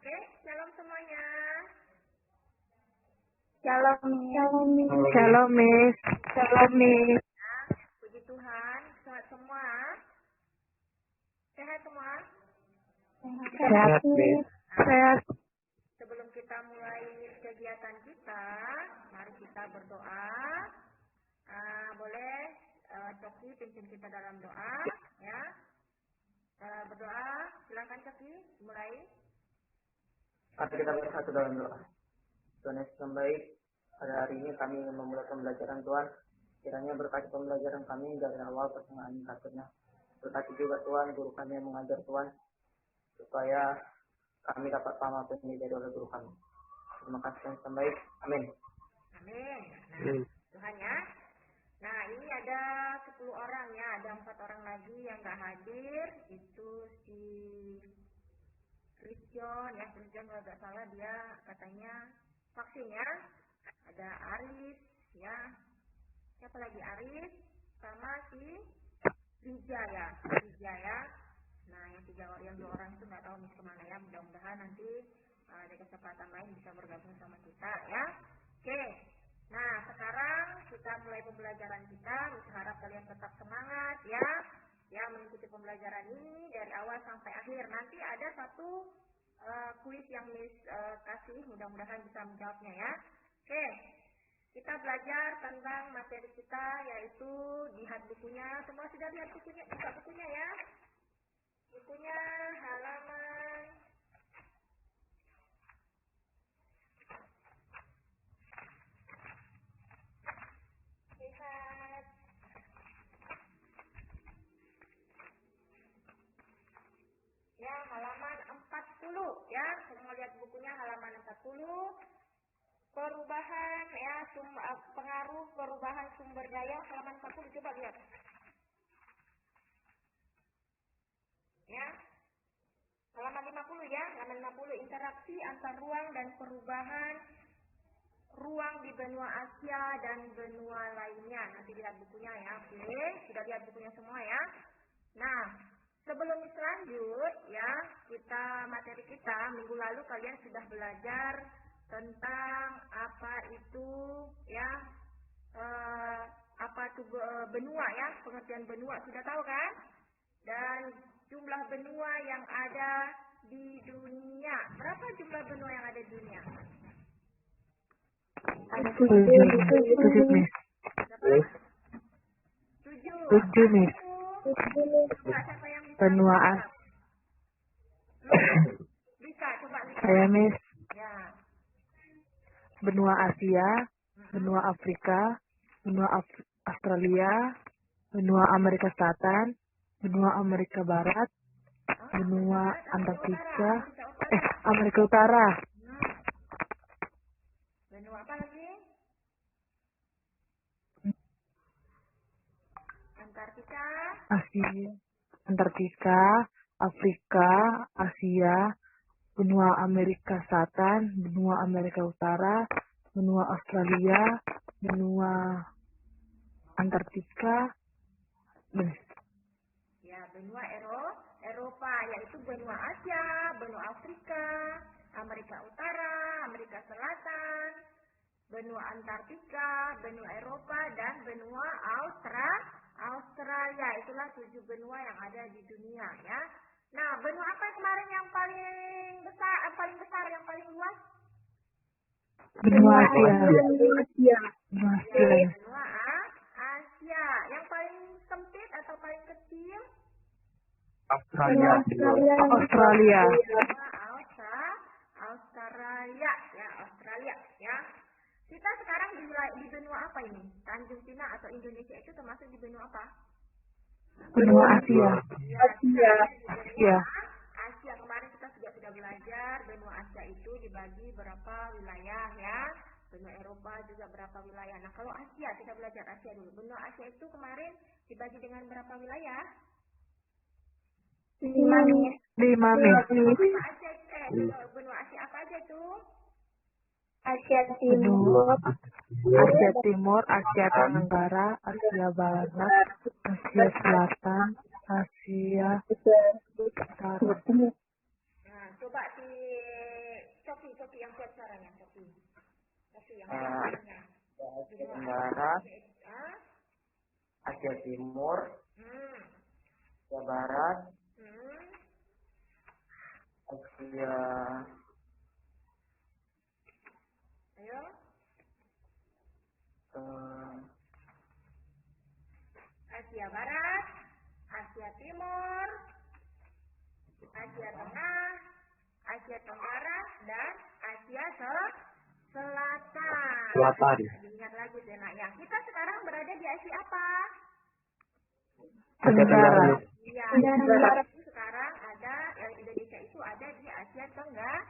Oke, shalom semuanya. Shalom. Shalom, Miss. Shalom, Miss. Nah, puji Tuhan, sehat semua. Sehat semua. Sehat, Miss. Sehat. Sebelum kita mulai kegiatan kita, mari kita berdoa. Boleh Coki pimpin kita dalam doa, ya. Berdoa, silakan Coki, mulai. Mari kita bersatu dalam doa. Tuhan Yesus yang baik, pada hari ini kami ingin memulai pembelajaran Tuhan. Kiranya berkati pembelajaran kami dari awal pertengahan akhirnya. Berkati juga Tuhan, guru kami yang mengajar Tuhan, supaya kami dapat paham apa yang diajari oleh guru kami. Terima kasih Tuhan yang baik. Amin. Amin. Nah, Tuhan ya. Nah, ini ada 10 orang ya, ada 4 orang lagi yang nggak hadir. Itu si Christian ya, Christian kalau nggak salah dia katanya vaksin ya. Ada Aris ya, siapa lagi Aris sama si Rija ya. Nah, yang 2 orang itu nggak tahu mis kemana ya. Mudah-mudahan nanti ada kesempatan lain bisa bergabung sama kita ya. Oke. Nah, sekarang kita mulai pembelajaran kita. Harap kalian tetap semangat ya. Ya, mengikuti pembelajaran ini dari awal sampai akhir. Nanti ada satu kuis yang Miss kasih. Mudah-mudahan bisa menjawabnya ya. Oke. Kita belajar tentang materi kita, yaitu lihat bukunya. Semua sudah lihat bukunya? Buka bukunya ya. Bukunya halaman lihat ya, halaman 40 ya. Semua lihat bukunya halaman 40. Perubahan ya, pengaruh perubahan sumber daya halaman 40, coba lihat. Ya. Halaman 50 ya, halaman 50, interaksi antar ruang dan perubahan ruang di benua Asia dan benua lainnya. Nanti lihat bukunya ya. Oke, sudah lihat bukunya semua ya. Nah, sebelum lanjut ya, materi kita minggu lalu kalian sudah belajar tentang apa itu ya, apa itu benua ya, pengertian benua sudah tahu kan? Dan jumlah benua yang ada di dunia. Berapa jumlah benua yang ada di dunia? Ada 7, Miss. 7, Miss. Siapa yang bisa? Benua Bisa, coba lihat. Saya, Miss. Ya. Benua Asia, benua Afrika, benua Australia, benua Amerika Selatan, benua Amerika Barat, benua Antartika, Amerika Utara. Benua apa lagi? Antartika. Asia, Antartika, Afrika, Asia, benua Amerika Selatan, benua Amerika Utara, benua Australia, benua Antartika, Ya, benua Eropa, yaitu benua Asia, benua Afrika, Amerika Utara, Amerika Selatan, benua Antartika, benua Eropa, dan benua Australia. Itulah 7 benua yang ada di dunia ya. Nah, benua apa kemarin yang paling besar, yang paling luas? benua Asia. Benua Asia. Yang paling sempit atau paling kecil? Australia. Benua Australia ya. Kita sekarang di benua apa ini? Tanjung Pinang atau Indonesia itu termasuk di benua apa? Benua Asia. Ya. Asia, kemarin kita sudah belajar benua Asia itu dibagi berapa wilayah ya. Benua Eropa juga berapa wilayah. Nah, kalau Asia, kita belajar Asia dulu. Benua Asia itu kemarin dibagi dengan berapa wilayah? 5, Miss. Benua Asia apa aja tuh? Asia Timur, Asia Tenggara, Asia Barat, Asia Selatan, Asia Utara. Nah, coba Asia Timur, Hmm. Asia Barat, Hmm. Asia Ayo. Asia Barat, Asia Timur, Asia Tengah, Asia Tenggara, dan Asia Selatan. Selatan. Ingat lagi deh, nak ya. Kita sekarang berada di Asia apa? Tenggara. Iya. Sekarang ada yang Indonesia itu ada di Asia Tenggara.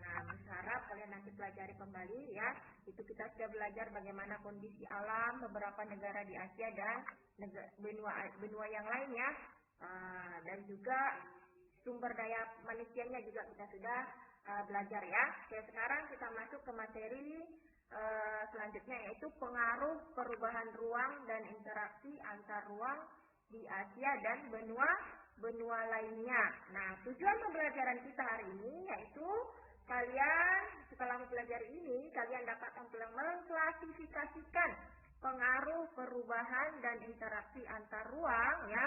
Nah, berharap kalian nanti pelajari kembali ya. Itu kita sudah belajar bagaimana kondisi alam beberapa negara di Asia dan benua yang lainnya. Dan juga sumber daya manusianya juga kita sudah belajar ya. Oke, sekarang kita masuk ke materi selanjutnya, yaitu pengaruh perubahan ruang dan interaksi antar ruang di Asia dan benua lainnya. Nah, tujuan pembelajaran kita hari ini yaitu kalian setelah mempelajari ini kalian dapat mengklasifikasikan pengaruh perubahan dan interaksi antar ruang ya,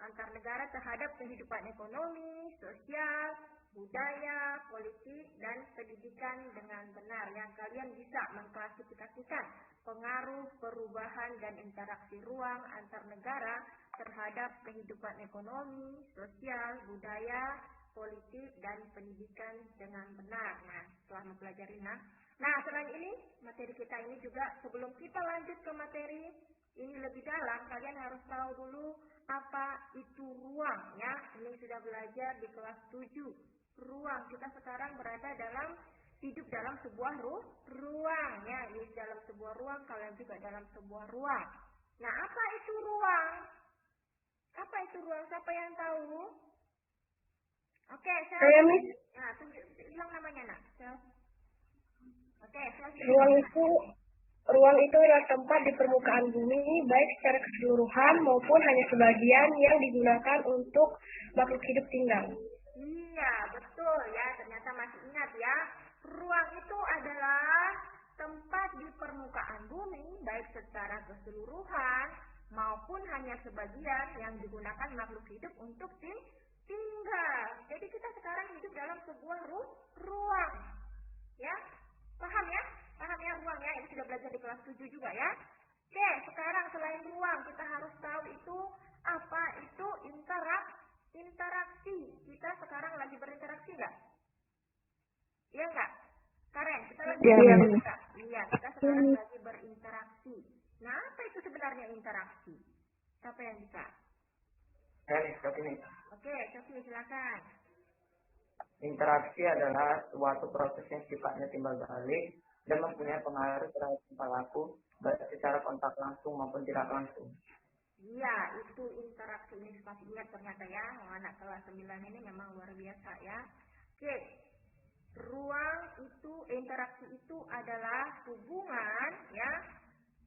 antar negara terhadap kehidupan ekonomi, sosial, budaya, politik, dan pendidikan dengan benar. Yang kalian bisa mengklasifikasikan pengaruh perubahan dan interaksi ruang antar negara terhadap kehidupan ekonomi, sosial, budaya, politik, dan pendidikan dengan benar. Nah, setelah mempelajari nah, selain ini, materi kita ini juga sebelum kita lanjut ke materi ini lebih dalam, kalian harus tahu dulu apa itu ruang ya. Ini sudah belajar di kelas 7. Ruang, kita sekarang hidup dalam sebuah ruang ya. Ini dalam sebuah ruang, kalian juga dalam sebuah ruang. Nah, apa itu ruang? Apa itu ruang? Siapa yang tahu? Oke, Saya, Miss. Nah, bilang namanya, nak. Oke, Ruang itu adalah tempat di permukaan bumi, baik secara keseluruhan maupun hanya sebagian yang digunakan untuk makhluk hidup tinggal. Iya, betul ya. Ternyata masih ingat ya. Ruang itu adalah tempat di permukaan bumi, baik secara keseluruhan maupun hanya sebagian yang digunakan makhluk hidup untuk tinggal. Jadi kita sekarang hidup dalam sebuah ruang. Ya? Paham ya? Paham ya ruang ya? Ini sudah belajar di kelas 7 juga ya. Oke, sekarang selain ruang kita harus tahu itu apa itu interaksi. Kita sekarang lagi berinteraksi nggak? Iya nggak? Karen, kita lagi berinteraksi. Iya, kita sekarang lagi berinteraksi. Nah, apa itu sebenarnya interaksi? Siapa yang bisa? ini. Oke, Sofi silakan. Interaksi adalah suatu proses yang sifatnya timbal balik dan mempunyai pengaruh terhadap tingkah laku baik secara kontak langsung maupun tidak langsung. Iya, itu interaksi. Ini masih ingat ternyata ya. Anak kelas 9 ini memang luar biasa ya. Oke, ruang itu, interaksi itu adalah hubungan ya,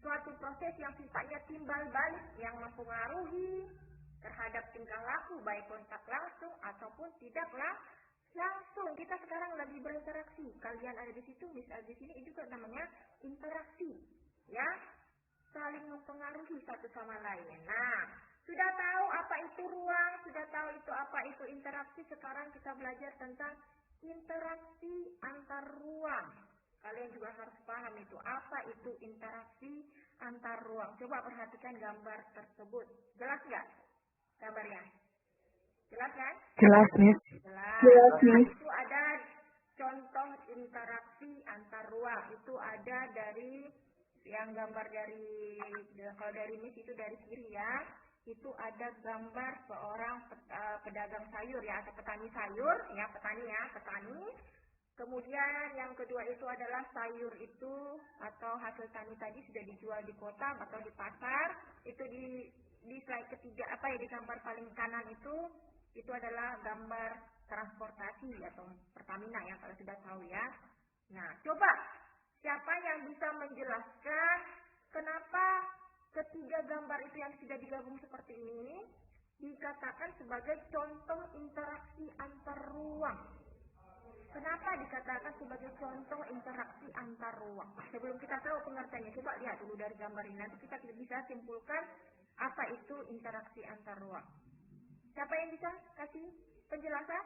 suatu proses yang sifatnya timbal balik yang mempengaruhi terhadap tingkah laku baik kontak langsung ataupun tidak langsung. Kita sekarang lagi berinteraksi. Kalian ada di situ, Miss ada di sini, itu juga namanya interaksi ya. Saling mempengaruhi satu sama lain. Nah, sudah tahu apa itu ruang, sudah tahu itu apa itu interaksi. Sekarang kita belajar tentang interaksi antar ruang. Kalian juga harus paham itu apa itu interaksi antar ruang. Coba perhatikan gambar tersebut. Jelas nggak gambarnya? Jelas kan? Jelas, Miss. Jelas. Nah, itu ada contoh interaksi antar ruang. Itu ada dari yang gambar dari, kalau dari Miss itu dari kiri ya, itu ada gambar seorang pedagang sayur ya, atau petani sayur ya, petani. Kemudian yang kedua itu adalah sayur itu atau hasil tani tadi sudah dijual di kota atau di pasar. Itu di slide ketiga di gambar paling kanan itu adalah gambar transportasi atau Pertamina ya, kalau sudah tahu ya. Nah, coba siapa yang bisa menjelaskan kenapa ketiga gambar itu yang sudah digabung seperti ini dikatakan sebagai contoh interaksi antar ruang? Kenapa dikatakan sebagai contoh interaksi antar ruang? Sebelum kita tahu pengertiannya, coba lihat dulu dari gambar ini. Nanti kita bisa simpulkan apa itu interaksi antar ruang. Siapa yang bisa kasih penjelasan?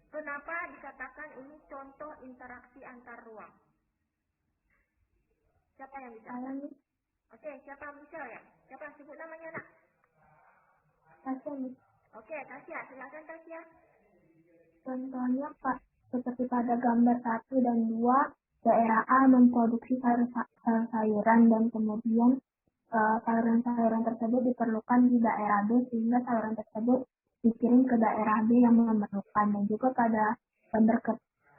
Kenapa dikatakan ini contoh interaksi antar ruang? Siapa yang bisa? Oke, siapa yang bisa ya? Siapa? Sebut namanya, nak. Tasya. Oke, Tasya. Silakan, Tasya. Contohnya Pak, seperti pada gambar 1 dan 2, daerah A memproduksi sayuran dan kemudian sayuran-sayuran tersebut diperlukan di daerah B sehingga sayuran tersebut dikirim ke daerah B yang memerlukan. Dan juga pada gambar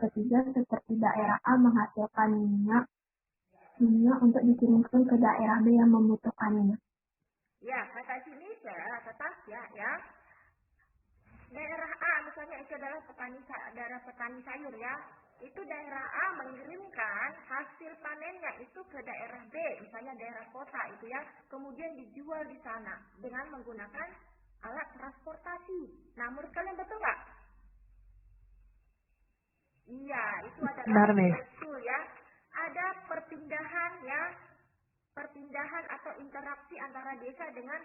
ketiga seperti daerah A menghasilkan minyak untuk dikirimkan ke daerah B yang membutuhkannya. Ya, kata sini saya tetap ya. Daerah A misalnya itu adalah daerah petani sayur ya. Itu daerah A mengirimkan hasil panennya itu ke daerah B, misalnya daerah kota itu ya. Kemudian dijual di sana dengan menggunakan alat transportasi. Nah, menurut kalian betul nggak? Iya, itu adalah betul ya. Ada perpindahan ya. Perpindahan atau interaksi antara desa dengan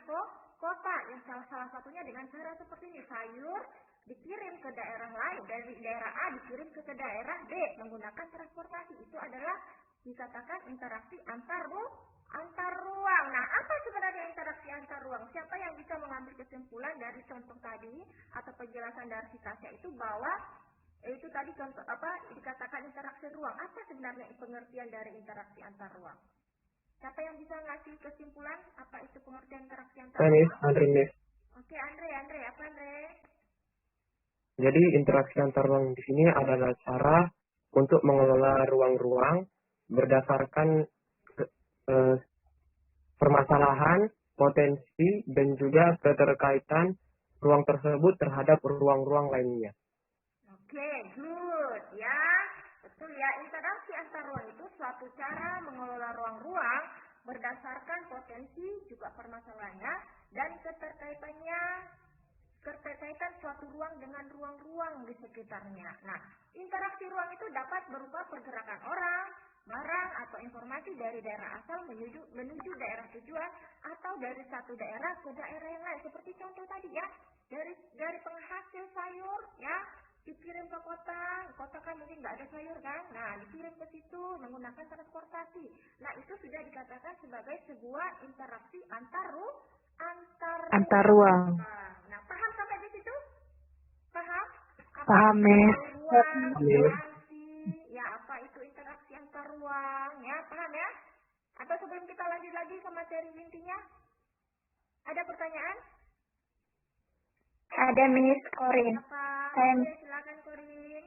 kota yang salah satunya dengan cara seperti ini, sayur dikirim ke daerah lain, dari daerah A dikirim ke daerah B menggunakan transportasi. Itu adalah dikatakan interaksi antar ruang. Nah, apa sebenarnya interaksi antar ruang? Siapa yang bisa mengambil kesimpulan dari contoh tadi atau penjelasan dari si Tasya itu bahwa itu tadi contoh apa dikatakan interaksi ruang? Apa sebenarnya pengertian dari interaksi antar ruang? Siapa yang bisa ngasih kesimpulan apa itu pengertian interaksi antar ruang? Andre. Oke, Andre, apa Andre? Jadi interaksi antar ruang di sini adalah cara untuk mengelola ruang-ruang berdasarkan permasalahan, potensi, dan juga keterkaitan ruang tersebut terhadap ruang-ruang lainnya. Oke, good ya. Betul ya, interaksi antar ruang itu suatu cara mengelola ruang-ruang berdasarkan potensi juga permasalahannya dan keterkaitan suatu ruang dengan ruang-ruang di sekitarnya. Nah, interaksi ruang itu dapat berupa pergerakan orang, barang atau informasi dari daerah asal menuju daerah tujuan atau dari satu daerah ke daerah yang lain. Seperti contoh tadi ya, dari penghasil sayur ya dikirim ke kota kan mungkin nggak ada sayur kan, nah dikirim ke situ menggunakan transportasi. Nah, itu sudah dikatakan sebagai sebuah interaksi antar ruang. Nah, paham sampai di situ? Paham? Paham, Miss. Ya, apa itu interaksi antar ruang? Ya, paham ya? Atau sebelum kita lanjut lagi ke materi intinya, ada pertanyaan? Ada Miss Korin. Silakan Korin.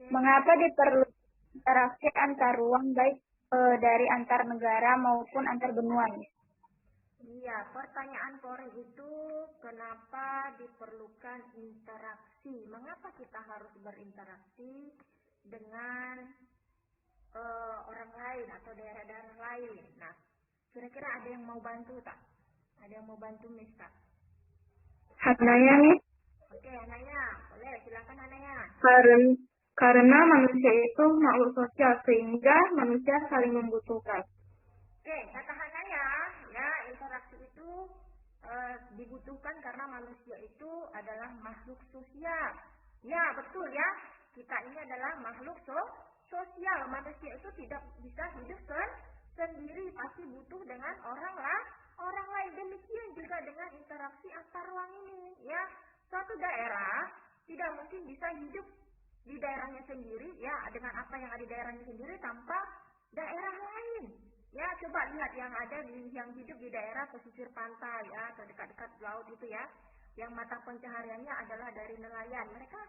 Mengapa diperlukan interaksi antar ruang baik dari antar negara maupun antar benua? Iya, pertanyaan Korin itu kenapa diperlukan interaksi? Mengapa kita harus berinteraksi dengan orang lain atau daerah-daerah lain? Nah, kira-kira ada yang mau bantu tak? Ada yang mau bantu Miss tak? Hananya nih, Oke, Hanaya, boleh silakan Hanaya. karena manusia itu makhluk sosial sehingga manusia saling membutuhkan. Oke, kata Hanaya, ya interaksi itu dibutuhkan karena manusia itu adalah makhluk sosial. Ya, betul ya. Kita ini adalah makhluk sosial. Manusia itu tidak bisa hidup sendiri, pasti butuh dengan orang lain. Demikian juga dengan interaksi antar ruang ini, ya. Suatu daerah tidak mungkin bisa hidup di daerahnya sendiri, ya, dengan apa yang ada di daerahnya sendiri tanpa daerah lain. Ya, coba lihat yang hidup di daerah pesisir pantai, ya, atau dekat-dekat laut itu ya, yang mata pencahariannya adalah dari nelayan. Mereka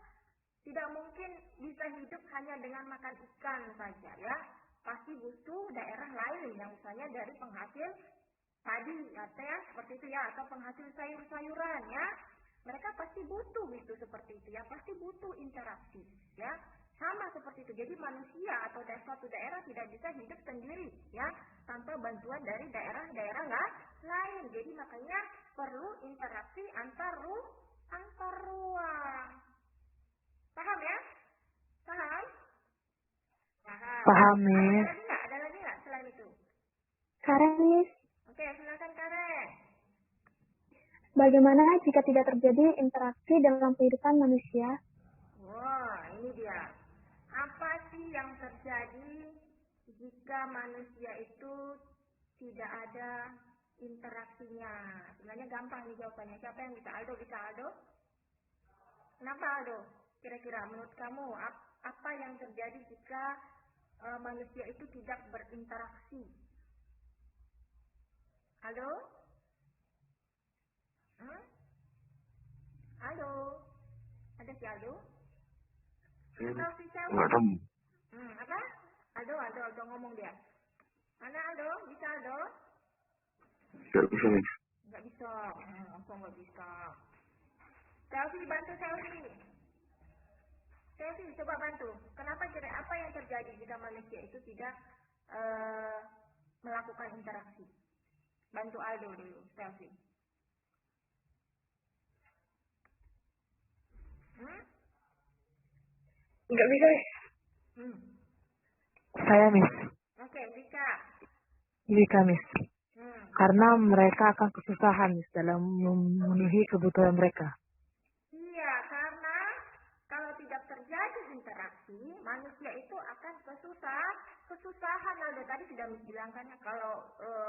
tidak mungkin bisa hidup hanya dengan makan ikan saja, ya. Pasti butuh daerah lain yang misalnya dari penghasil tadi, ya, seperti itu ya, atau penghasil sayur-sayuran, ya. Mereka pasti butuh itu seperti itu, ya, pasti butuh interaksi, ya. Sama seperti itu. Jadi manusia atau suatu daerah tidak bisa hidup sendiri, ya, tanpa bantuan dari daerah-daerah lain. Jadi makanya perlu interaksi antar ruang. Paham ya? Paham? Paham. Paham, Miss. Ada lagi nggak selain itu? Karen, Miss. Oke, silakan Karen. Bagaimana jika tidak terjadi interaksi dalam kehidupan manusia? Wah, ini dia. Apa sih yang terjadi jika manusia itu tidak ada interaksinya? Sebenarnya gampang nih jawabannya. Siapa yang bisa? Aldo, bisa Aldo? Kenapa Aldo? Kira-kira menurut kamu apa yang terjadi jika manusia itu tidak berinteraksi? Aldo? Aldo? Ada si Aldo? Atau si Selvi? Enggak tahu. Apa? Aldo ngomong dia. Mana Aldo? Bisa Aldo? Enggak bisa, Miss. Nggak bisa. Kok nggak bisa? Selvi, bantu Selvi. Selvi, coba bantu. Kenapa apa yang terjadi jika manusia itu tidak melakukan interaksi? Bantu Aldo dulu, Selvi. Nggak bisa, Miss. Saya, Miss. Oke, Dika. Dika, Miss. Karena mereka akan kesusahan, Miss, dalam memenuhi kebutuhan mereka. Iya, karena kalau tidak terjadi interaksi, manusia itu akan kesusahan. Aldo tadi sudah bilangkan kalau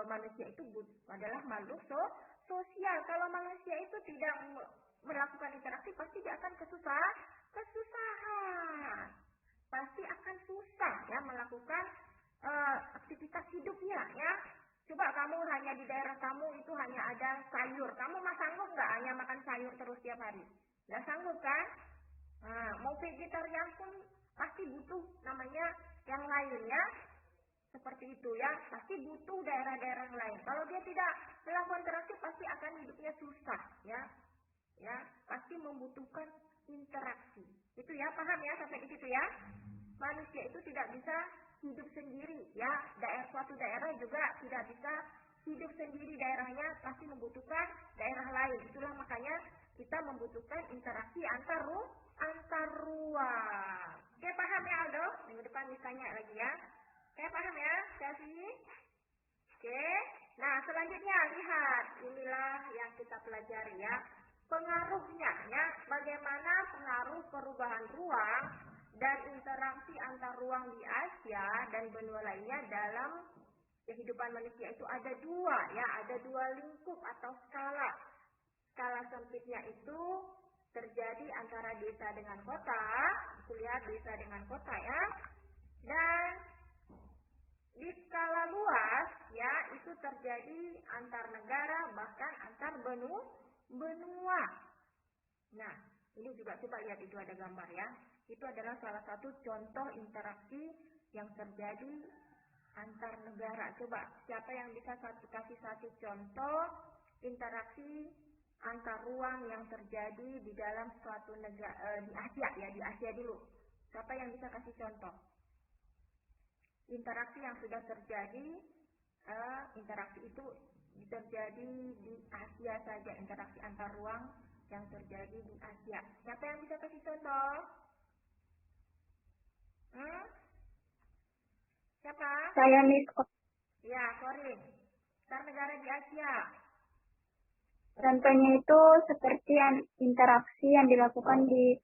manusia itu adalah makhluk sosial. Kalau manusia itu tidak melakukan interaksi, pasti dia akan kesusahan. Pasti akan susah ya melakukan aktivitas hidupnya ya. Coba kamu hanya di daerah kamu itu hanya ada sayur. Kamu sanggup nggak hanya makan sayur terus tiap hari? Nggak sanggup kan? Mau vegetarian pun pasti butuh namanya yang lain ya. Seperti itu ya. Pasti butuh daerah-daerah lain. Kalau dia tidak melakukan interaksi pasti akan hidupnya susah ya. Ya, pasti membutuhkan interaksi. Itu ya, paham ya sampai di situ ya? Manusia itu tidak bisa hidup sendiri ya. Suatu daerah juga tidak bisa hidup sendiri, daerahnya pasti membutuhkan daerah lain. Itulah makanya kita membutuhkan interaksi antar ruang. Oke, paham ya Aldo? Minggu depan ditanya lagi ya. Oke, paham ya, Selvi? Oke. Nah, selanjutnya lihat, inilah yang kita pelajari ya. Pengaruhnya ya, bagaimana pengaruh perubahan ruang dan interaksi antar ruang di Asia dan benua lainnya dalam kehidupan manusia. Itu ada dua ya, ada dua lingkup atau skala. Skala sempitnya itu terjadi antara desa dengan kota. Kita lihat desa dengan kota ya. Dan di skala luas ya, itu terjadi antar negara bahkan antar benua. Nah, ini juga coba lihat, itu ada gambar ya. Itu adalah salah satu contoh interaksi yang terjadi antar negara. Coba siapa yang bisa kasih satu contoh interaksi antar ruang yang terjadi di dalam suatu negara di Asia ya, di Asia dulu. Siapa yang bisa kasih contoh interaksi yang sudah terjadi? Interaksi itu terjadi di Asia saja, interaksi antar ruang yang terjadi di Asia. Siapa yang bisa kasih contoh? Siapa? Saya, Miss. Ya, Korin. Antar negara di Asia. Contohnya itu seperti interaksi yang dilakukan di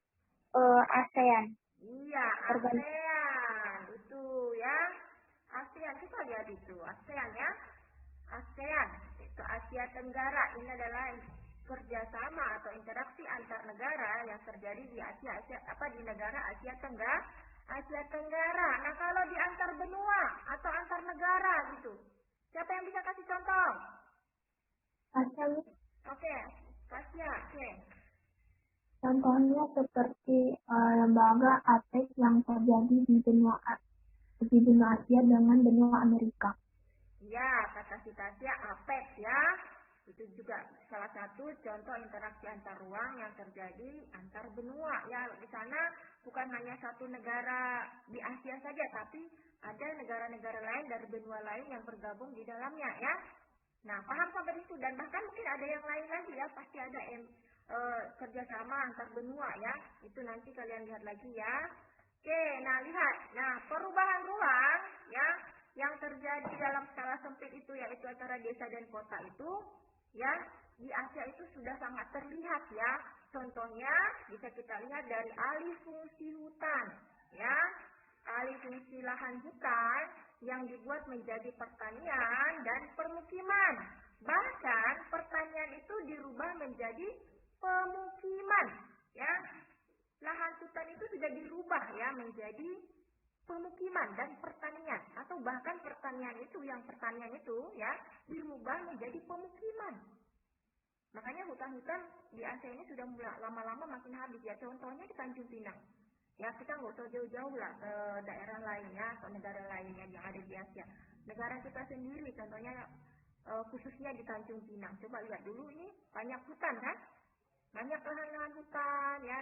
ASEAN. Iya, ASEAN. Itu ya. ASEAN, kita lihat itu. ASEAN ya. ASEAN, itu Asia Tenggara. Ini adalah kerjasama atau interaksi antar negara yang terjadi di di negara Asia Tenggara. Nah, kalau di antar benua atau antar negara gitu, siapa yang bisa kasih contoh? Asia. Oke, Asia. Oke. Contohnya seperti lembaga APEC yang terjadi di benua Asia dengan benua Amerika. Ya, kata Asia APEC ya. Itu juga salah satu contoh interaksi antar ruang yang terjadi antar benua. Ya, di sana bukan hanya satu negara di Asia saja, tapi ada negara-negara lain dari benua lain yang bergabung di dalamnya ya. Nah, paham sampai itu, dan bahkan mungkin ada yang lain lagi ya, pasti ada kerjasama antar benua ya. Itu nanti kalian lihat lagi ya. Oke, nah lihat. Nah, perubahan ruang ya yang terjadi dalam skala sempit itu yaitu antara desa dan kota itu ya di Asia itu sudah sangat terlihat ya. Contohnya bisa kita lihat dari alih fungsi hutan ya. Alih fungsi lahan hutan yang dibuat menjadi pertanian dan permukiman. Bahkan pertanian itu dirubah menjadi pemukiman ya. Lahan hutan itu sudah dirubah ya menjadi pemukiman dan pertanian atau bahkan pertanian itu ya dirubah menjadi pemukiman. Makanya hutan-hutan di Asia ini sudah mulai lama-lama makin habis ya. Contohnya di Tanjung Pinang. Ya kita nggak usah jauh-jauh lah ke daerah lainnya, ke negara lainnya yang ada di Asia. Negara kita sendiri contohnya khususnya di Tanjung Pinang. Coba lihat dulu ini banyak hutan kan? Banyak lahan-lahan hutan ya.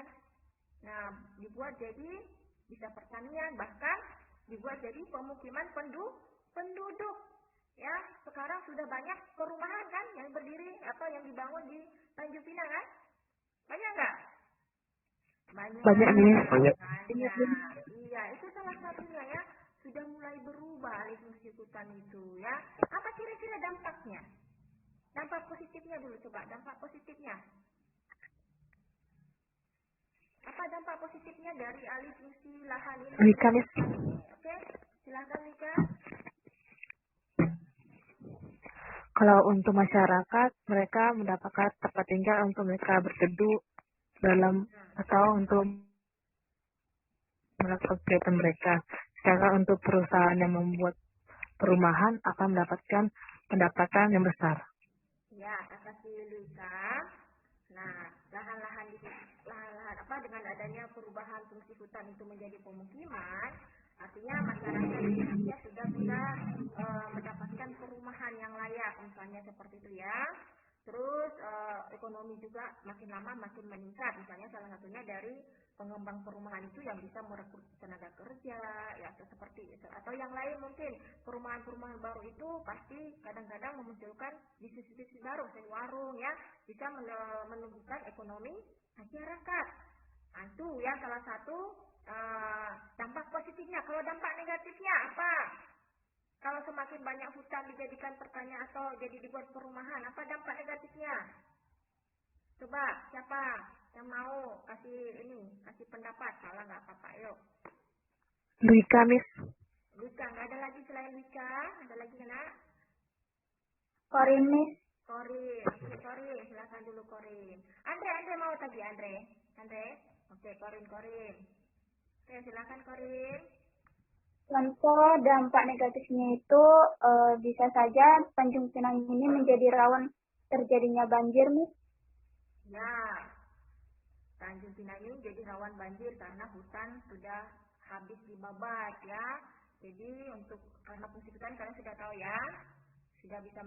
Nah dibuat jadi bisa pertanian, bahkan dibuat jadi pemukiman penduduk. Ya, sekarang sudah banyak perumahan kan yang berdiri atau yang dibangun di Tanjung Pinang kan? Banyak nggak? Banyak nih. Banyak. Iya, itu salah satunya ya. Sudah mulai berubah alih fungsi hutan itu ya. Apa kira-kira dampaknya? Dampak positifnya dulu coba, dampak positifnya. Apa dampak positifnya dari alih fungsi lahan ini? Wika, Miss. Oke, silakan Wika. Kalau untuk masyarakat, mereka mendapatkan tempat tinggal untuk mereka berteduh dalam atau untuk melakukan kegiatan mereka. Sedangkan untuk perusahaan yang membuat perumahan akan mendapatkan pendapatan yang besar. Ya, kasih Wika. Nah, lahan-lahan dengan adanya perubahan fungsi hutan itu menjadi pemukiman, artinya masyarakat di Indonesia sudah bisa mendapatkan perumahan yang layak, misalnya seperti itu ya. Terus ekonomi juga makin lama makin meningkat, misalnya salah satunya dari pengembang perumahan itu yang bisa merekrut tenaga kerja, ya seperti itu. Atau yang lain mungkin perumahan-perumahan baru itu pasti kadang-kadang memunculkan bisnis-bisnis baru, seperti warung ya, bisa menumbuhkan ekonomi masyarakat. Nah, itu ya salah satu dampak positifnya. Kalau dampak negatifnya apa? Kalau semakin banyak hutan dijadikan pertanian atau jadi dibuat perumahan, apa dampak negatifnya? Coba siapa yang mau kasih pendapat? Salah nggak apa-apa, yuk. Wika, Miss. Wika, nggak ada lagi selain Wika? Ada lagi nak? Korin, Miss. Korin, silakan dulu Korin. Andre mau tadi Andre. Oke, Korin. Oke, silakan Korin. Contoh dampak negatifnya itu bisa saja Tanjung Pinang ini menjadi rawan terjadinya banjir, Miss. Ya, Tanjung Pinang ini jadi rawan banjir karena hutan sudah habis dibabat ya. Jadi karena fungsi hutan kalian sudah tahu ya, sudah bisa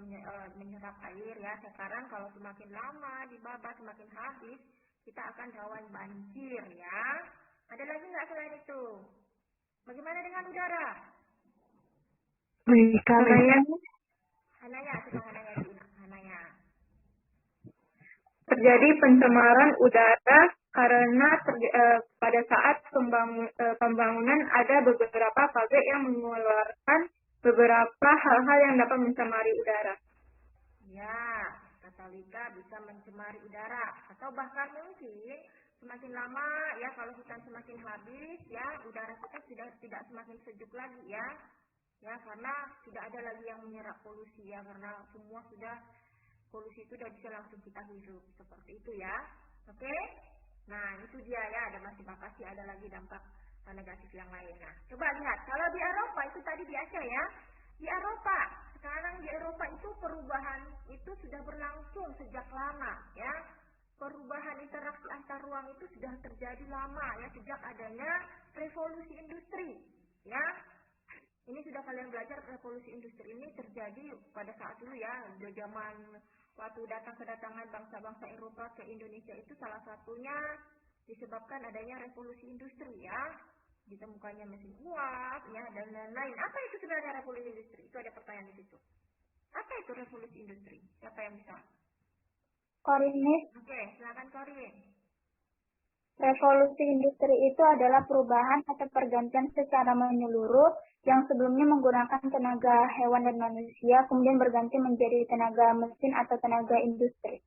menyerap air ya. Sekarang kalau semakin lama dibabat, semakin habis, kita akan rawan banjir ya. Ada lagi nggak selain itu? Bagaimana dengan udara? Wika, Hanaya, coba Hanaya. Terjadi pencemaran udara karena pada saat pembangunan ada beberapa pabrik yang mengeluarkan beberapa hal-hal yang dapat mencemari udara. Ya, kata Wika bisa mencemari udara atau bahkan mungkin semakin lama ya kalau hutan semakin habis ya udara kita sudah tidak semakin sejuk lagi ya karena tidak ada lagi yang menyerap polusi ya karena semua sudah polusi itu sudah bisa langsung kita hirup seperti itu ya. Oke? Nah, itu dia ya, pasti ada lagi dampak negatif yang lain. Nah, coba lihat, kalau di Eropa itu tadi di Asia ya. Di Eropa, sekarang di Eropa itu perubahan itu sudah berlangsung sejak lama ya. Perubahan interaksi antar ruang itu sudah terjadi lama ya sejak adanya revolusi industri ya. Ini sudah kalian belajar revolusi industri ini terjadi pada saat dulu ya, zaman waktu kedatangan bangsa-bangsa Eropa ke Indonesia itu salah satunya disebabkan adanya revolusi industri ya. Ditemukannya mesin uap ya dan lain-lain. Apa itu sebenarnya revolusi industri? Itu ada pertanyaan di situ. Apa itu revolusi industri? Siapa yang bisa? Korinis, Oke, silakan Korin. revolusi industri itu adalah perubahan atau pergantian secara menyeluruh yang sebelumnya menggunakan tenaga hewan dan manusia, kemudian berganti menjadi tenaga mesin atau tenaga industri.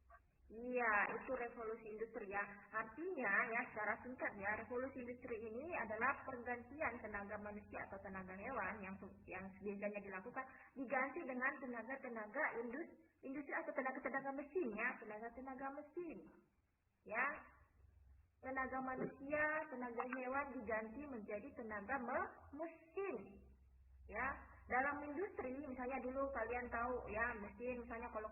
Iya, itu revolusi industri ya. Artinya ya secara singkat ya, revolusi industri ini adalah pergantian tenaga manusia atau tenaga hewan yang biasanya dilakukan diganti dengan tenaga industri atau tenaga mesin ya, tenaga mesin. Ya. Tenaga manusia, tenaga hewan diganti menjadi tenaga mesin. Ya. Dalam industri misalnya dulu kalian tahu ya, mesin misalnya kalau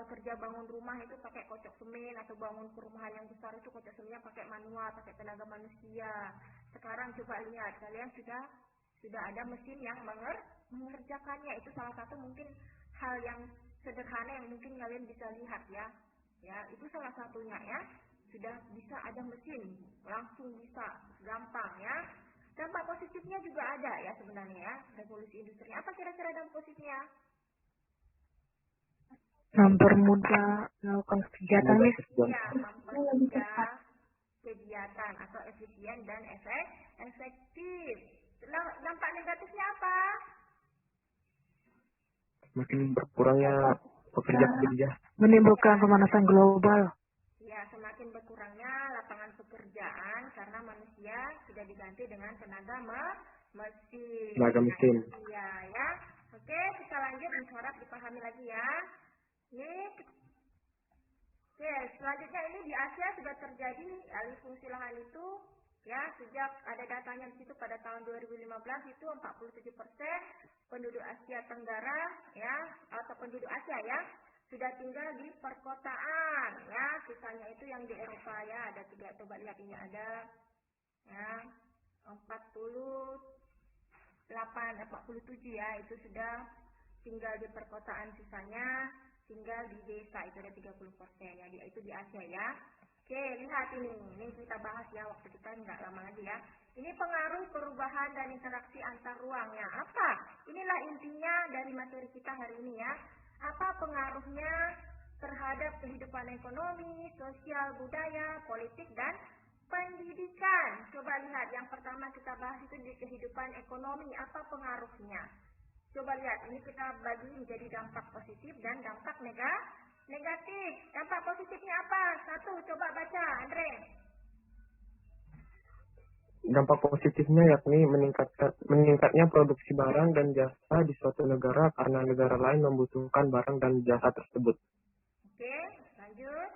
kerja bangun rumah itu pakai kocok semen atau bangun perumahan yang besar itu kocok semennya pakai manual, pakai tenaga manusia. Sekarang coba lihat, kalian sudah ada mesin yang mengerjakannya. Itu salah satu mungkin hal yang sederhana yang mungkin kalian bisa lihat ya. Ya, itu salah satunya ya. Sudah bisa ada mesin, langsung bisa, gampang ya. Dampak positifnya juga ada ya sebenarnya ya, revolusi industri. Apa kira-kira dampak positifnya? Mempermudah melakukan kegiatan nih. Ya, mempermudah kegiatan atau efisien dan efektif. Dampak negatifnya apa? Semakin berkurangnya pekerja. Menimbulkan pemanasan global. Ya, semakin berkurangnya lapangan pekerjaan karena manusia sudah diganti dengan tenaga mesin. Tenaga mesin. Iya ya. Oke, kita lanjut, harap dipahami lagi ya. Oke, selanjutnya ini di Asia sudah terjadi alih fungsi lahan itu ya, sejak ada datanya di situ pada tahun 2015 itu 47% penduduk Asia Tenggara ya, atau penduduk Asia ya, sudah tinggal di perkotaan ya. Sisanya itu yang di Eropa ya, ada 3, coba lihat ini ada ya 47 ya, itu sudah tinggal di perkotaan, sisanya tinggal di desa, itu ada 30% ya, itu di Asia ya. Oke, lihat ini kita bahas ya, waktu kita nggak lama lagi ya. Ini pengaruh perubahan dan interaksi antar ruangnya. Apa? Inilah intinya dari materi kita hari ini ya. Apa pengaruhnya terhadap kehidupan ekonomi, sosial, budaya, politik, dan pendidikan. Coba lihat, yang pertama kita bahas itu di kehidupan ekonomi. Apa pengaruhnya? Coba lihat, ini kita bagi menjadi dampak positif dan dampak negatif. Dampak positifnya apa? 1, coba baca, Andre. Dampak positifnya yakni meningkatnya produksi barang dan jasa di suatu negara karena negara lain membutuhkan barang dan jasa tersebut. Oke, lanjut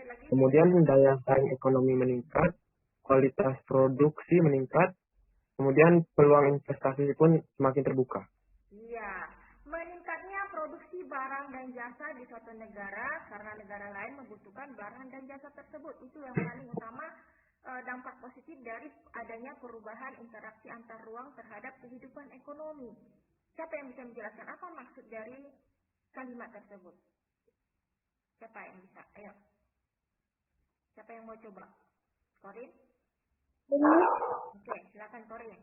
lagi. Kemudian daya saing ekonomi meningkat, kualitas produksi meningkat, kemudian peluang investasi pun semakin terbuka. Iya, meningkatnya produksi barang dan jasa di suatu negara karena negara lain membutuhkan barang dan jasa tersebut. Itu yang paling utama, dampak positif dari adanya perubahan interaksi antar ruang terhadap kehidupan ekonomi. Siapa yang bisa menjelaskan apa maksud dari kalimat tersebut? Siapa yang bisa? Ayo. Siapa yang mau coba? Korin? Oke, silakan Korin.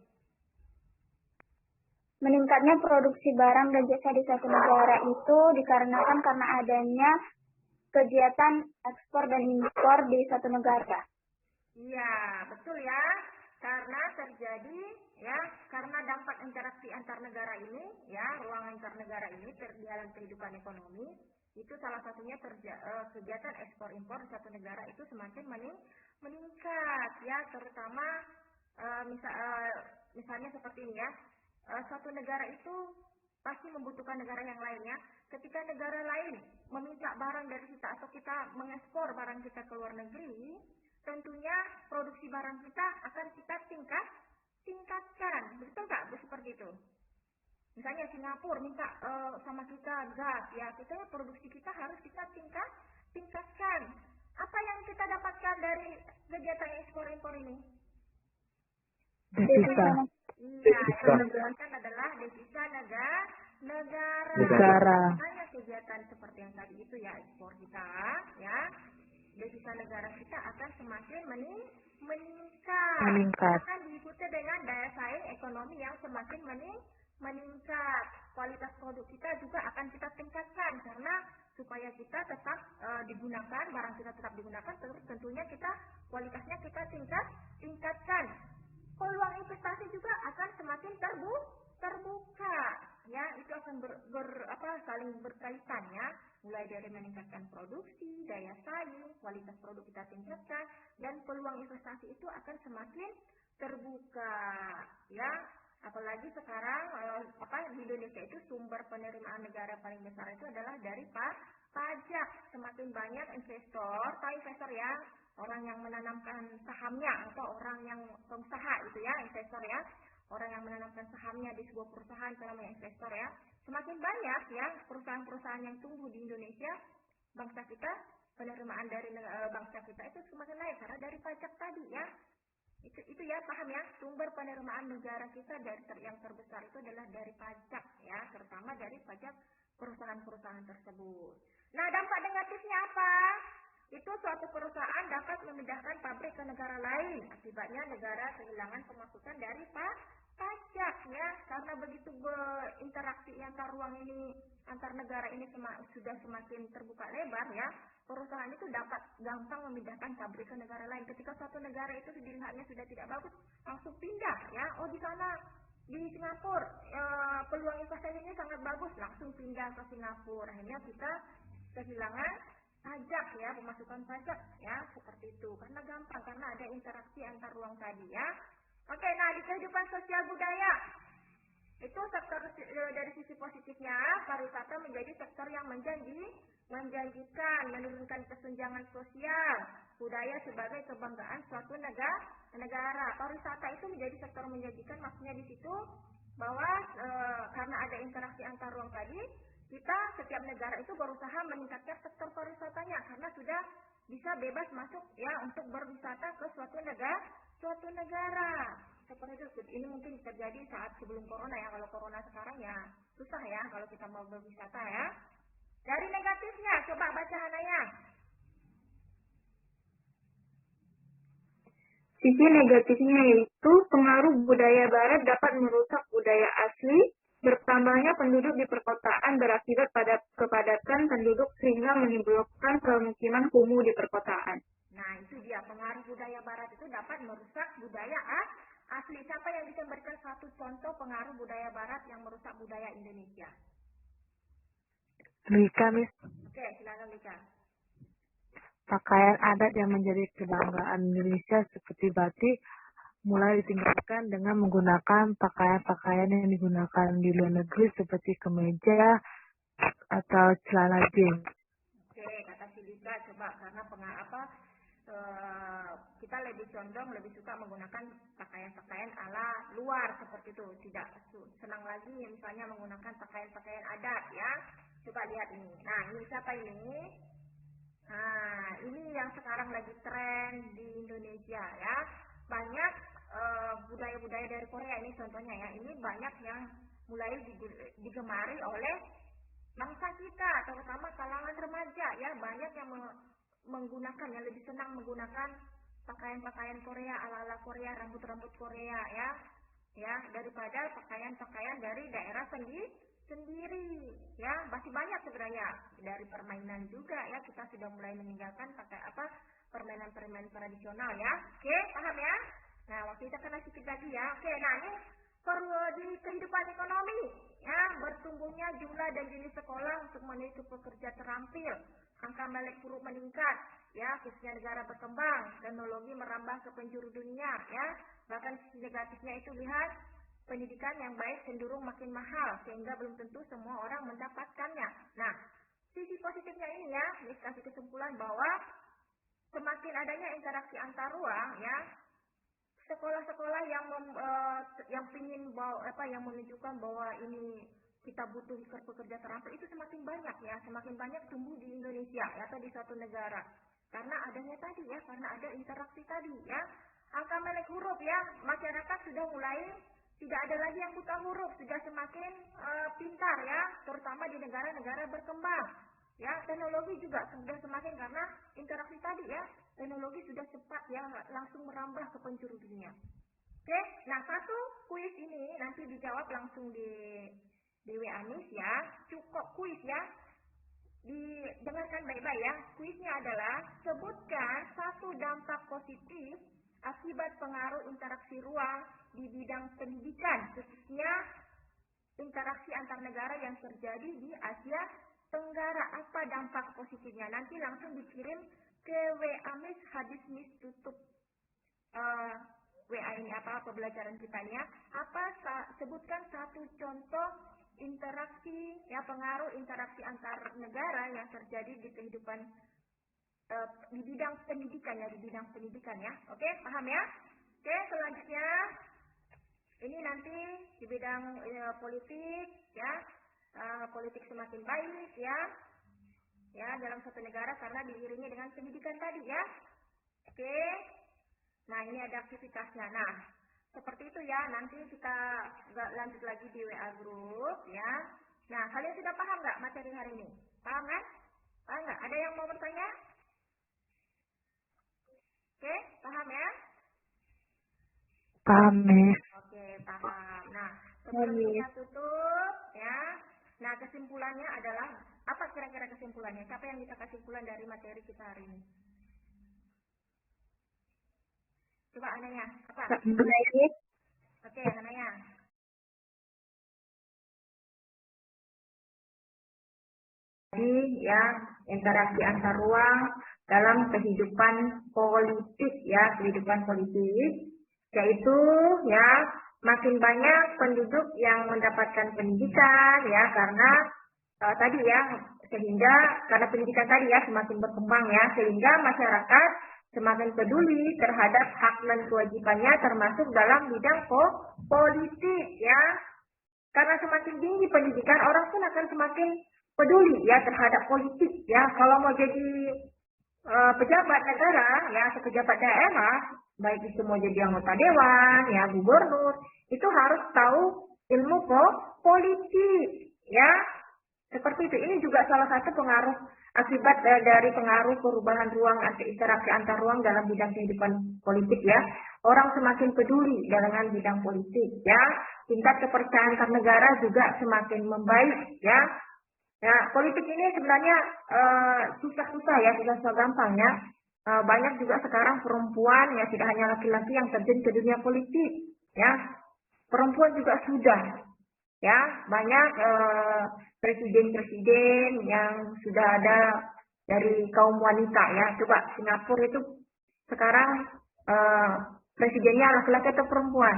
Meningkatnya produksi barang dan jasa di suatu negara itu dikarenakan karena adanya kegiatan ekspor dan impor di suatu negara. Iya, betul ya. Karena terjadi ya, karena dampak interaksi antar negara ini ya, ruang antar negara ini dalam kehidupan ekonomi itu salah satunya kegiatan ekspor impor di satu negara itu semakin meningkat ya, terutama misalnya seperti ini ya. Suatu negara itu pasti membutuhkan negara yang lainnya. Ketika negara lain meminta barang dari kita atau kita mengekspor barang kita ke luar negeri, tentunya produksi barang kita akan kita tingkatkan. Betul nggak? Seperti itu. Misalnya Singapura minta sama kita gas, ya kita produksi kita harus kita tingkatkan. Apa yang kita dapatkan dari kegiatan ekspor impor ini? Devisa. Iya, yang digunakan adalah devisa negara. Hanya kegiatan seperti yang tadi itu ya, ekspor kita, ya, devisa negara kita akan semakin meningkat. Akan diikuti dengan daya saing ekonomi yang semakin meningkat. Kualitas produk kita juga akan kita tingkatkan karena supaya kita tetap digunakan, barang kita tetap digunakan, terus tentunya kita kualitasnya kita tingkatkan. Peluang investasi juga akan semakin terbuka, ya, itu akan saling berkaitan, ya, mulai dari meningkatkan produksi, daya saing, kualitas produk kita tingkatkan, dan peluang investasi itu akan semakin terbuka, ya. Apalagi sekarang di Indonesia itu sumber penerimaan negara paling besar itu adalah dari pajak. Semakin banyak investor ya, orang yang menanamkan sahamnya atau orang yang pengusaha itu ya, investor ya, orang yang menanamkan sahamnya di sebuah perusahaan itu namanya investor ya. Semakin banyak ya perusahaan-perusahaan yang tumbuh di Indonesia, bangsa kita, penerimaan dari bangsa kita itu semakin naik karena dari pajak tadi ya. Itu ya, paham ya, sumber penerimaan negara kita yang terbesar itu adalah dari pajak ya, terutama dari pajak perusahaan-perusahaan tersebut. Nah, dampak negatifnya apa? Itu suatu perusahaan dapat memindahkan pabrik ke negara lain, akibatnya negara kehilangan pemasukan dari pajak ya, karena begitu berinteraksi antar negara ini sudah semakin terbuka lebar ya, perusahaan itu dapat gampang memindahkan pabrik ke negara lain. Ketika suatu negara itu dilihatnya sudah tidak bagus, langsung pindah ya. Oh, di sana di Singapura peluang investasinya sangat bagus, langsung pindah ke Singapura. Akhirnya kita kehilangan pajak ya, pemasukan pajak ya, seperti itu. Karena gampang, karena ada interaksi antar ruang tadi ya. Oke, nah di kehidupan sosial budaya itu sektor dari sisi positifnya, pariwisata menjadi sektor yang menjanjikan, menurunkan kesenjangan sosial, budaya sebagai kebanggaan suatu negara. Pariwisata itu menjadi sektor menjanjikan, maksudnya di situ bahwa karena ada interaksi antar ruang tadi, setiap negara itu berusaha meningkatkan sektor pariwisatanya karena sudah bisa bebas masuk ya untuk berwisata ke suatu negara. Seperti itu. Ini mungkin terjadi saat sebelum corona ya. Kalau corona sekarang ya susah ya kalau kita mau berwisata ya. Dari negatifnya, coba baca Hanaya. Sisi negatifnya yaitu pengaruh budaya barat dapat merusak budaya asli. Bertambahnya penduduk di perkotaan berakibat pada kepadatan penduduk sehingga menimbulkan pemukiman kumuh di perkotaan. Nah, itu dia, pengaruh budaya barat itu dapat merusak budaya asli. Siapa yang bisa memberikan satu contoh pengaruh budaya barat yang merusak budaya Indonesia? Lika, Miss. Oke, silakan Lika. Pakaian adat yang menjadi kebanggaan Indonesia seperti batik mulai ditinggalkan dengan menggunakan pakaian-pakaian yang digunakan di luar negeri seperti kemeja atau celana jeans. Oke, kata si Lika, coba karena kita lebih condong, lebih suka menggunakan pakaian-pakaian ala luar seperti itu, tidak senang lagi misalnya menggunakan pakaian-pakaian adat ya. Coba lihat ini. Nah, ini siapa ini? Nah, ini yang sekarang lagi tren di Indonesia ya. Banyak budaya-budaya dari Korea ini contohnya ya. Ini banyak yang mulai digemari oleh bangsa kita, terutama kalangan remaja ya. Banyak yang menggunakan, yang lebih senang menggunakan pakaian-pakaian Korea, ala-ala Korea, rambut-rambut Korea ya, daripada pakaian-pakaian dari daerah sendiri ya. Masih banyak sebenarnya dari permainan juga ya, kita sudah mulai meninggalkan permainan-permainan tradisional ya. Oke, paham ya? Nah, waktu kita kena sedikit lagi ya. Oke, nah ini perlu di kehidupan ekonomi ya, bertumbuhnya jumlah dan jenis sekolah untuk menuju pekerja terampil, angka melek huruf meningkat ya, khususnya negara berkembang, teknologi merambah ke penjuru dunia ya. Bahkan sisi negatifnya itu lihat, pendidikan yang baik cenderung makin mahal sehingga belum tentu semua orang mendapatkannya. Nah, sisi positifnya ini ya, ini kasih kesimpulan bahwa semakin adanya interaksi antar ruang ya, sekolah-sekolah yang ingin yang menunjukkan bahwa ini kita butuh pekerja terampil itu semakin banyak ya, semakin banyak tumbuh di Indonesia ya, atau di suatu negara karena adanya tadi ya, karena ada interaksi tadi ya. Angka melek huruf ya, masyarakat sudah mulai tidak ada lagi yang buta huruf, sudah semakin pintar ya, terutama di negara-negara berkembang ya. Teknologi juga sudah semakin, karena interaksi tadi ya, teknologi sudah cepat ya, langsung merambah ke penjuru dunia. Oke, nah satu kuis ini nanti dijawab langsung di WA Miss ya, cukup kuis ya. Didengarkan baik-baik ya. Kuisnya adalah sebutkan satu dampak positif akibat pengaruh interaksi ruang di bidang pendidikan, khususnya interaksi antar negara yang terjadi di Asia Tenggara. Apa dampak positifnya? Nanti langsung dikirim ke WA Miss, habis Miss tutup WA ini apa pembelajaran kita ini ya. Sebutkan satu contoh interaksi ya, pengaruh interaksi antar negara yang terjadi di kehidupan di bidang pendidikan ya, Oke, paham ya? Oke, selanjutnya ini nanti di bidang politik ya, politik semakin baik ya dalam satu negara karena diiringi dengan pendidikan tadi ya. Oke, nah ini ada aktivitasnya. Nah, seperti itu ya, nanti kita lanjut lagi di WA group ya. Nah, kalian sudah paham nggak materi hari ini? Paham kan? Paham nggak? Ada yang mau bertanya? Oke, paham ya? Paham, Miss. Oke, paham. Nah, sebelum kita tutup ya. Nah, kesimpulannya adalah apa kira-kira kesimpulannya? Siapa yang bisa kesimpulan dari materi kita hari ini? Coba Ananya, apa? Oke, Ananya. Jadi ya, interaksi antar ruang dalam kehidupan politik ya, yaitu ya makin banyak penduduk yang mendapatkan pendidikan ya, karena tadi ya, sehingga karena pendidikan tadi ya semakin berkembang ya, sehingga masyarakat semakin peduli terhadap hak dan kewajibannya termasuk dalam bidang politik ya. Karena semakin tinggi pendidikan, orang pun akan semakin peduli ya terhadap politik ya. Kalau mau jadi pejabat negara ya, atau pejabat daerah, baik itu mau jadi anggota dewan ya, gubernur, itu harus tahu ilmu politik ya. Seperti itu. Ini juga salah satu pengaruh akibat dari pengaruh perubahan ruang interaksi antar ruang dalam bidang kehidupan politik ya. Orang semakin peduli dengan bidang politik ya. Tingkat kepercayaan antar negara juga semakin membaik ya. Ya, politik ini sebenarnya susah-susah ya, susah gampang ya. Banyak juga sekarang perempuan ya, tidak hanya laki-laki yang terjun ke dunia politik ya. Perempuan juga sudah ya, banyak presiden-presiden yang sudah ada dari kaum wanita ya. Coba Singapura itu sekarang presidennya laki-laki atau perempuan?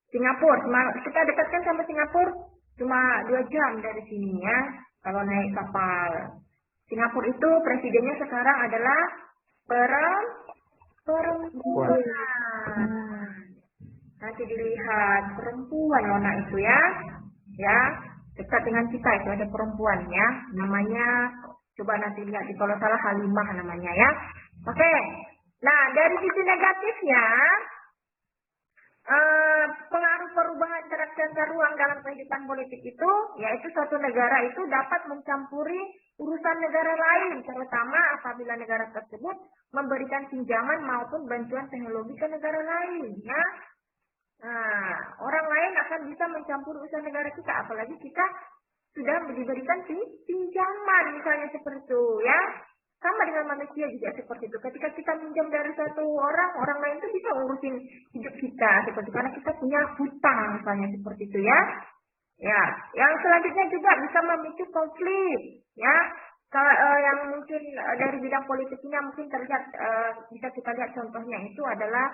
Singapura, kita dekatkan sama Singapura cuma 2 jam dari sini ya, kalau naik kapal. Singapura itu presidennya sekarang adalah perempuan. Nanti dilihat perempuan Nona itu ya, dekat dengan kita itu ada perempuan ya, namanya coba nanti lihat kalau salah Halimah namanya ya. Oke, nah dari sisi negatifnya, pengaruh perubahan interaksi antar ruang dalam kehidupan politik itu, yaitu suatu negara itu dapat mencampuri urusan negara lain, terutama apabila negara tersebut memberikan pinjaman maupun bantuan teknologi ke negara lain ya. Nah, orang lain akan bisa mencampur urusan negara kita, apalagi kita sudah diberikan pinjaman misalnya seperti itu ya. Sama dengan manusia juga seperti itu. Ketika kita minjam dari satu orang, orang lain itu bisa ngurusin hidup kita seperti, karena kita punya hutang misalnya seperti itu ya. Ya, yang selanjutnya juga bisa memicu konflik ya. Kalau yang mungkin dari bidang politiknya mungkin terlihat bisa kita lihat contohnya itu adalah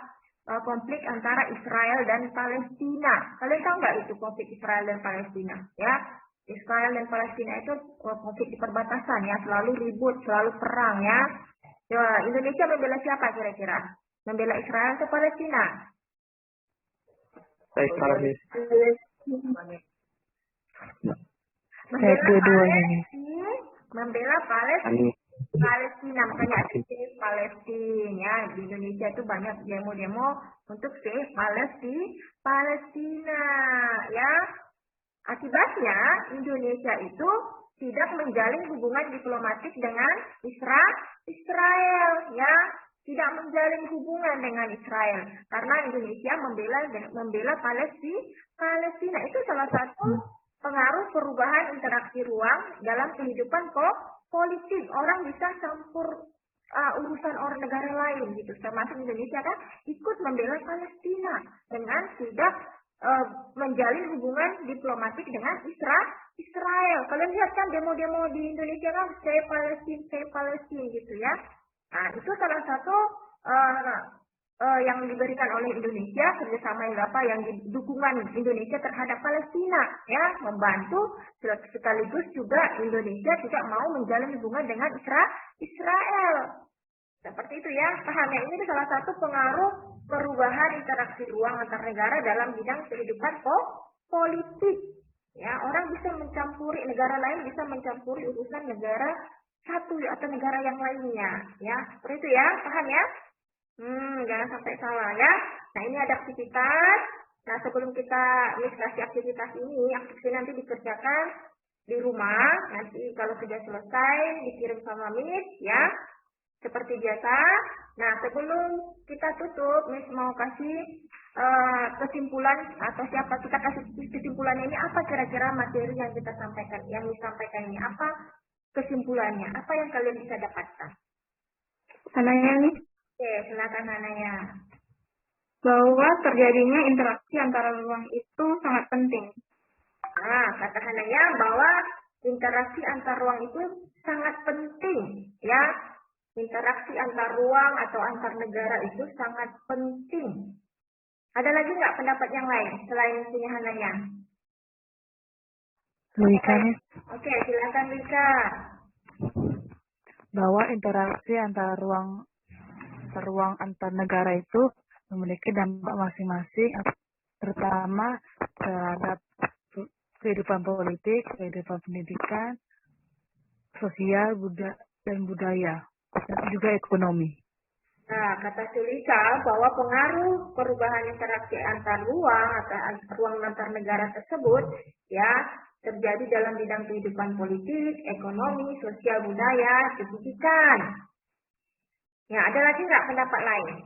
konflik antara Israel dan Palestina. Kalian tahu nggak itu konflik Israel dan Palestina? Ya, Israel dan Palestina itu konflik di perbatasan ya, selalu ribut, selalu perang ya. Indonesia membela siapa kira-kira? Membela Israel atau Palestina? Israel. Membela Palestina, makanya ada Save Palestine ya. Di Indonesia itu banyak demo-demo untuk Save Palestina ya. Akibatnya Indonesia itu tidak menjalin hubungan diplomatik dengan Israel ya, tidak menjalin hubungan dengan Israel karena Indonesia membela Palestina. Itu salah satu pengaruh perubahan interaksi ruang dalam kehidupan politik. Orang bisa campur urusan orang negara lain gitu. Termasuk Indonesia kan ikut membela Palestina dengan tidak menjalin hubungan diplomatik dengan Israel. Kalian lihat kan demo-demo di Indonesia kan Save Palestine gitu ya. Nah, itu salah satu yang diberikan oleh Indonesia, kerjasama yang dukungan Indonesia terhadap Palestina ya, membantu sekaligus juga Indonesia tidak mau menjalin hubungan dengan Israel. Seperti itu ya, paham ya? Ini salah satu pengaruh perubahan interaksi ruang antar negara dalam bidang kehidupan politik. Ya, orang bisa mencampuri, negara lain bisa mencampuri urusan negara satu atau negara yang lainnya. Ya, seperti itu ya, paham ya? Jangan sampai salah ya. Nah, ini ada aktivitas. Nah, sebelum kita kasih aktivitas ini nanti dikerjakan di rumah. Nanti kalau sudah selesai dikirim sama Miss ya. Seperti biasa. Nah, sebelum kita tutup, Miss mau kasih kesimpulan atau siapa kita kasih kesimpulan ini, apa kira-kira materi yang kita sampaikan, yang disampaikan ini, apa kesimpulannya, apa yang kalian bisa dapatkan? Hanaya nih. Oke, silakan Hanaya. Bahwa terjadinya interaksi antara ruang itu sangat penting. Nah, kata Hanaya bahwa interaksi antar ruang itu sangat penting, ya. Interaksi antar ruang atau antar negara itu sangat penting. Ada lagi nggak pendapat yang lain selain punya Hanaya? Logika. Oke, silakan Rika. Bahwa interaksi antar ruang antar negara itu memiliki dampak masing-masing, terutama terhadap kehidupan politik, kehidupan pendidikan, sosial, dan budaya, dan juga ekonomi. Nah, kata Sulika bahwa pengaruh perubahan interaksi antar ruang atau ruang antar negara tersebut ya terjadi dalam bidang kehidupan politik, ekonomi, sosial, budaya, pendidikan. Ya, ada lagi nggak pendapat lain?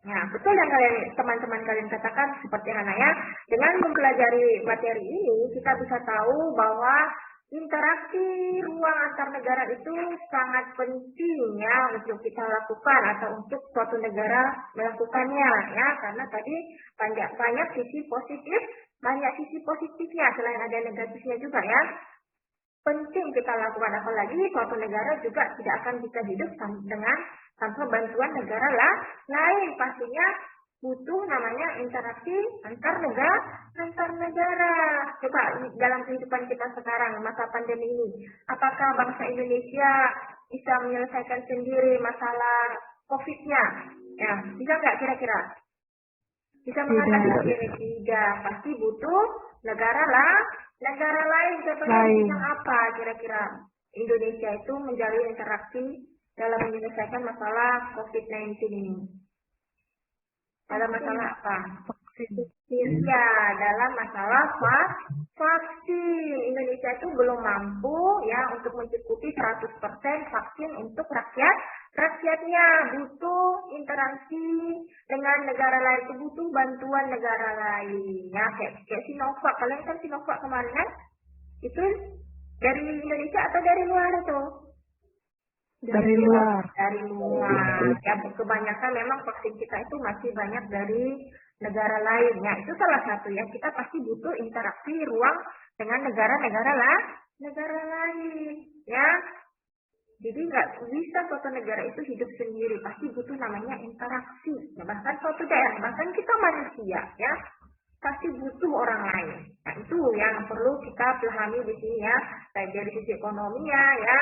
Ya, betul yang teman-teman kalian katakan seperti Hanaya. Dengan mempelajari materi ini, kita bisa tahu bahwa interaksi ruang antar negara itu sangat penting ya untuk kita lakukan atau untuk suatu negara melakukannya ya, karena tadi banyak sisi positif, banyak sisi positifnya selain ada negatifnya juga ya. Penting kita lakukan, apalagi suatu negara juga tidak akan bisa hidup tanpa bantuan negara lain. Pastinya butuh namanya interaksi antar negara. Coba dalam kehidupan kita sekarang masa pandemi ini, apakah bangsa Indonesia bisa menyelesaikan sendiri masalah COVID-nya? Ya, bisa nggak kira-kira? Bisa mengatasi sendiri? Tidak, pasti butuh negara lain. Contohnya bidang apa kira-kira Indonesia itu menjalin interaksi dalam menyelesaikan masalah COVID-19 ini? Dalam masalah apa? Ya, dalam masalah vaksin. Indonesia itu belum mampu ya untuk mencukupi 100% vaksin untuk rakyatnya. Butuh interaksi dengan negara lain, itu butuh bantuan negara lain. Ya, kayak Sinovac. Kalian kan Sinovac kemarin kan? Itu dari Indonesia atau dari luar itu? Dari luar. Ya, kebanyakan memang vaksin kita itu masih banyak dari negara lain. Ya, itu salah satu ya. Kita pasti butuh interaksi ruang dengan negara lain. Ya. Jadi nggak bisa suatu negara itu hidup sendiri. Pasti butuh namanya interaksi. Ya, bahkan suatu daerah, bahkan kita manusia ya. Pasti butuh orang lain. Nah, itu yang perlu kita pahami di sini ya. Baik dari sisi ekonominya ya,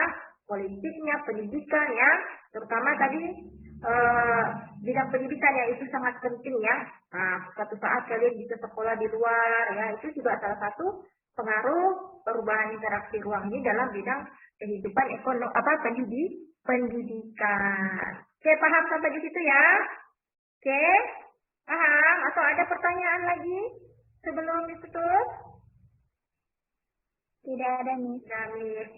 politiknya, pendidikan ya, terutama tadi bidang pendidikan ya, itu sangat penting ya. Nah, suatu saat kalian bisa sekolah di luar ya, itu juga salah satu pengaruh perubahan interaksi ruang ini dalam bidang kehidupan pendidikan. Oke, paham sampai di situ ya? Oke, paham? Atau ada pertanyaan lagi sebelum ditutup? Tidak ada nih.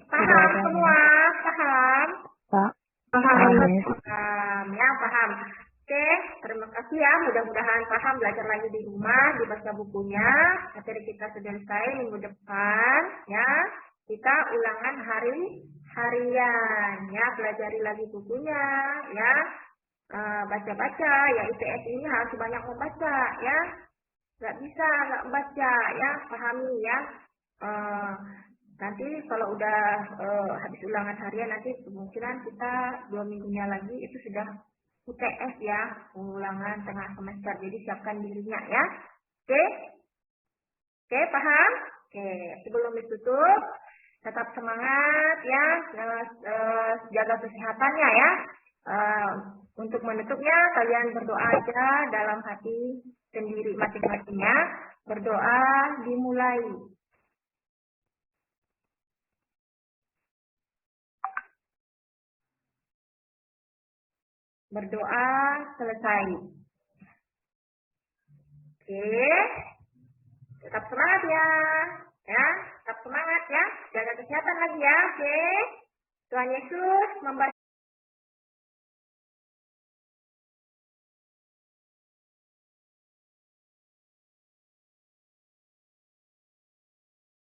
Paham semua? Paham? Pak. Paham. Ya, paham. Oke, Terima kasih ya, mudah-mudahan paham, belajar lagi di rumah, dibaca bukunya. Materi kita sudah selesai minggu depan ya. Kita ulangan harian ya, pelajari lagi bukunya ya. Baca-baca ya, IPS ini harus banyak membaca ya. Nggak bisa nggak membaca ya, pahami ya. Nanti kalau udah habis ulangan harian, nanti kemungkinan kita 2 minggunya lagi itu sudah UTS ya, ulangan tengah semester. Jadi siapkan dirinya ya. Oke? Oke, paham? Oke, sebelum ditutup, tetap semangat ya, jaga kesehatannya ya. Untuk menutupnya, kalian berdoa aja dalam hati sendiri masing-masingnya. Berdoa dimulai. Berdoa selesai. Oke. Tetap semangat ya. Ya, tetap semangat ya. Jaga kesehatan lagi ya. Oke. Tuhan Yesus memberkati.